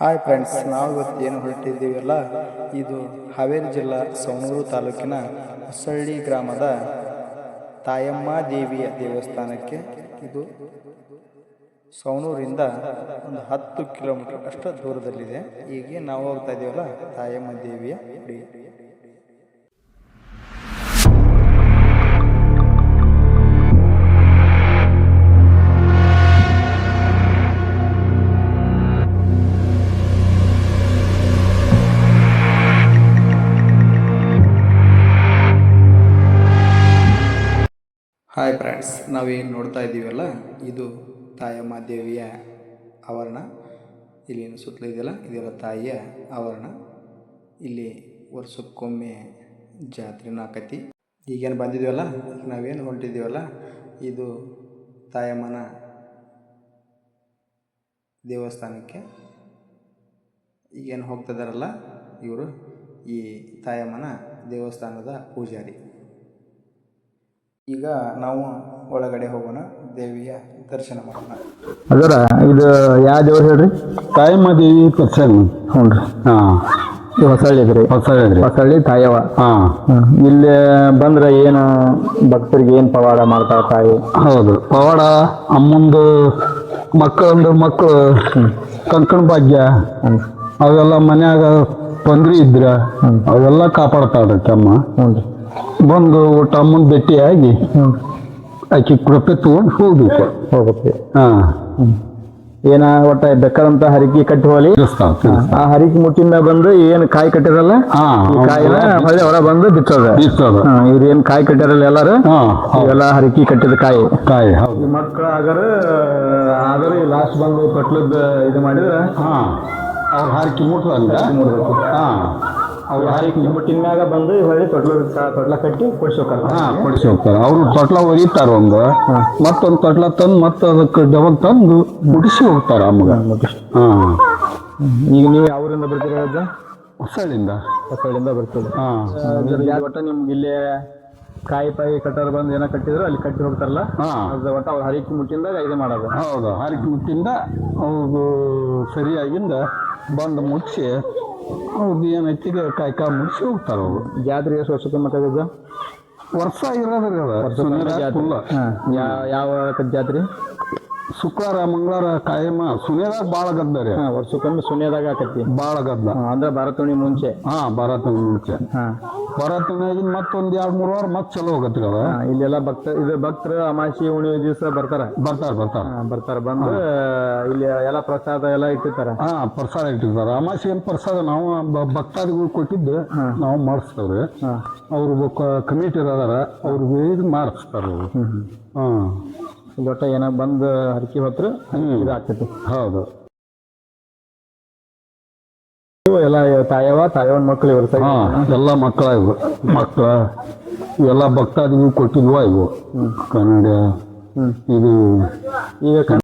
Hi friends, ನಾವು ಇವತ್ತು ಏನು ಹೊರಟಿದ್ದೀವಲ್ಲ, ಇದು ಹಾವೇರಿ ಜಿಲ್ಲಾ ಸವಣೂರು ತಾಲೂಕಿನ ಹೊಸಳ್ಳಿ ಗ್ರಾಮದ ತಾಯಮ್ಮ ದೇವಿಯ ದೇವಸ್ಥಾನಕ್ಕೆ. ಇದು ಸವಣೂರಿಂದ ಒಂದು 10 ಕಿಲೋಮೀಟರ್ ಅಷ್ಟು ದೂರದಲ್ಲಿದೆ. ಈಗ ನಾವು ಹೋಗ್ತಾ ಇದ್ದೀವಲ್ಲ ತಾಯಮ್ಮ ದೇವಿಯ ಗುಡಿ. ಹಾಯ್ ಫ್ರೆಂಡ್ಸ್, ನಾವೇನು ನೋಡ್ತಾ ಇದ್ದೀವಲ್ಲ, ಇದು ತಾಯಮ್ಮ ದೇವಿಯ ಆವರಣ. ಇಲ್ಲಿ ಸುತ್ತಲೂ ಇದೆಯಲ್ಲ, ಇದೆಲ್ಲ ತಾಯಿಯ ಆವರಣ. ಇಲ್ಲಿ ವರ್ಷಕ್ಕೊಮ್ಮೆ ಜಾತ್ರೆನೂ ಆಕತಿ. ಈಗೇನು ಬಂದಿದ್ದೀವಲ್ಲ, ನಾವೇನು ಹೊಂಟಿದ್ದೀವಲ್ಲ, ಇದು ತಾಯಮ್ಮನ ದೇವಸ್ಥಾನಕ್ಕೆ. ಈಗೇನು ಹೋಗ್ತಿದ್ದಾರಲ್ಲ, ಇವರು ಈ ತಾಯಮ್ಮನ ದೇವಸ್ಥಾನದ ಪೂಜಾರಿ. ಈಗ ನಾವು ಒಳಗಡೆ ಹೋಗೋಣ, ದೇವಿಯ ದರ್ಶನ ಮಾಡೋಣ. ಅದರ ಇದು ಯಾವ ದೇವ್ರು ಹೇಳ್ರಿ? ತಾಯಮ್ಮ ದೇವಿ ಪ್ರಸನ್ನ. ಹ್ಞೂ ರೀ. ಹಾಂ, ಹೊಸಳ್ಳಿ ಇದ್ರಿ. ಹೊಸಳ್ಳಿ ತಾಯವ್ವ. ಹಾಂ, ಇಲ್ಲಿ ಬಂದ್ರೆ ಏನು ಭಕ್ತರಿಗೆ ಏನು ಪವಾಡ ಮಾಡ್ತಾರ ತಾಯಿ? ಹೌದು, ಪವಾಡ ಅಮ್ಮಂದು ಮಕ್ಕಳು ಕಂಕಣ ಭಾಗ್ಯ ಅವೆಲ್ಲ ಮನ್ಯಾಗ ತೊಂದ್ರೆ ಇದ್ರ ಅವೆಲ್ಲ ಕಾಪಾಡ್ತಾಳ್ರಿ ಅಮ್ಮ. ಹ್ಞೂ ರೀ. ಬಂದು ಒಟ್ಟು ಅಮ್ಮನ ಭೇಟಿಯಾಗಿ ಆಕಿ ಕೃಪೆ ತಗೊಂಡು ಹೋಗುತ್ತೆ. ಹಾಂ, ಏನ ಒಟ್ಟ ಬೇಕಾದಂತ ಹರಿಕೆ ಕಟ್ಟಿ ಹೋಲಿ ಆ ಹರಿಕೆ ಮುಟ್ಟಿಂದ ಬಂದು ಏನು ಕಾಯಿ ಕಟ್ಟಿರಲ್ಲ, ಕಾಯಿನ ಹೊಳ್ಳಿ ಹೊರ ಬಂದು ಬಿತ್ತದ. ಇವ್ರು ಏನ್ ಕಾಯಿ ಕಟ್ಟಿರಲ್ಲ ಎಲ್ಲಾರು, ಇವೆಲ್ಲ ಹರಿಕೆ ಕಟ್ಟಿದ ಕಾಯಿ. ಮಕ್ಕಳು ಆಗರ ಲಾಸ್ಟ್ ಬಂದು ತೊಟ್ಲದ ಇದು ಮಾಡಿದ್ರೆ ಅವ್ರ ಹರಿಕೆ ಮುಟ್ಬೇಕು. ಅವ್ರು ಹರಿಕೆ ಮುಟ್ಟಿನ ಮ್ಯಾಗ ಬಂದು ಹೊಳ್ಳಿ ತೊಟ್ಲ ಕಟ್ಟಿ ಕೊಡಿಸಿ ಹೋಗ್ತಾರೆ. ಅವರು ತೊಟ್ಲ ಒರಿತಾರ, ಮತ್ತೊಂದು ತೊಟ್ಲ ತಂದು ಮತ್ತೆ ಅದಕ್ಕೆ ಡಬಲ್ ತಂದು ಮುಡಿಸಿ ಹೋಗ್ತಾರ ಅಮ್ಮಗ. ಈಗ ನೀವು ಅವರಿಂದ ಬರ್ತೀರ? ಹೊಸಳ್ಳಿಂದ ಬರ್ತದೆ. ಒಟ್ಟ ನಿಮ್ಗೆ ಇಲ್ಲೇ ಕಾಯಿ ಪಾಯಿ ಕಟ್ಟಾರ ಬಂದು ಏನೋ ಕಟ್ಟಿದ್ರು ಅಲ್ಲಿ ಕಟ್ಟಿ ಹೋಗ್ತಾರಲ್ಲ, ಒಟ್ಟ ಅವ್ರು ಹರಿಕೆ ಮುಟ್ಟಿಂದಾಗ ಇದು ಮಾಡೋದು. ಹೌದು, ಹರಿಕೆ ಮುಟ್ಟಿಂದ ಅವ್ರದ್ದು ಸರಿಯಾಗಿಂದ ಬಂದು ಮುಗಿಸಿ ಅವ್ರದ್ದು ಏನೈತಿ ಕಾಯಿ ಮುಗಿಸಿ ಹೋಗ್ತಾರ. ಅವರು ಜಾತ್ರೆ ಎಷ್ಟು ವರ್ಷಕ್ಕೆ ಮತ್ತಾಗ? ವರ್ಷ ಇರೋದ್ರಿ ಯಾವ ಜಾತ್ರೆ? ಶುಕ್ರವಾರ ಮಂಗಳವಾರ ಕಾಯಮ್ಮ ಸುನೇದಾಗ ಭಾಳ ಗದ್ದ ರೀ. ವರ್ಷಕ್ಕೊಮ್ಮೆ ಸುನೇದಾಗ ಆಕತಿ ಭಾಳ ಗದ್ದ. ಅಂದ್ರೆ ಭರತುಣಿ ಮುಂಚೆ. ಭರತುಣಿ ಮುಂಚೆ. ಭರತುಣಿಯಾಗಿನ ಮತ್ತೊಂದು 2-3 ವಾರ ಮತ್ತೆ ಚಲೋ ಹೋಗತ್ರಿ ಅದ. ಇಲ್ಲೆಲ್ಲ ಭಕ್ತರು ಅಮಾಸಿ ಉಣಿವೆ ದಿವಸ ಬರ್ತಾರ. ಬಂದು ಇಲ್ಲಿ ಎಲ್ಲ ಪ್ರಸಾದ ಎಲ್ಲ ಇಟ್ಟಿರ್ತಾರ. ಪ್ರಸಾದ ಇಟ್ಟಿರ್ತಾರ. ಅಮಾಸಿ ಏನ್ ಪ್ರಸಾದ ನಾವು ಭಕ್ತಾದಿಗಳು ಕೊಟ್ಟಿದ್ದು ನಾವು ಮಾಡಿಸ್ತೇವ್ರಿ. ಅವ್ರು ಕಮಿಟಿ ಅದಾರ, ಅವ್ರಿಗೆ ಇದು ಮಾಡಿಸ್ತಾರ. ಒಟ್ಟ ಏನ ಬಂದು ಹರಕಿ ಹೊತ್ರ ಇದಾಗ್ತೈತಿ. ಹೌದು, ಎಲ್ಲ ತಾಯವನ್ ಮಕ್ಕಳು ಇವರು. ಎಲ್ಲ ಮಕ್ಕಳ ಇವೆಲ್ಲ ಭಕ್ತಾದಿಗಳು ಕೊಟ್ಟಿದ್ವ ಇವು ಕನ್ನಡ. ಇದು ಈಗ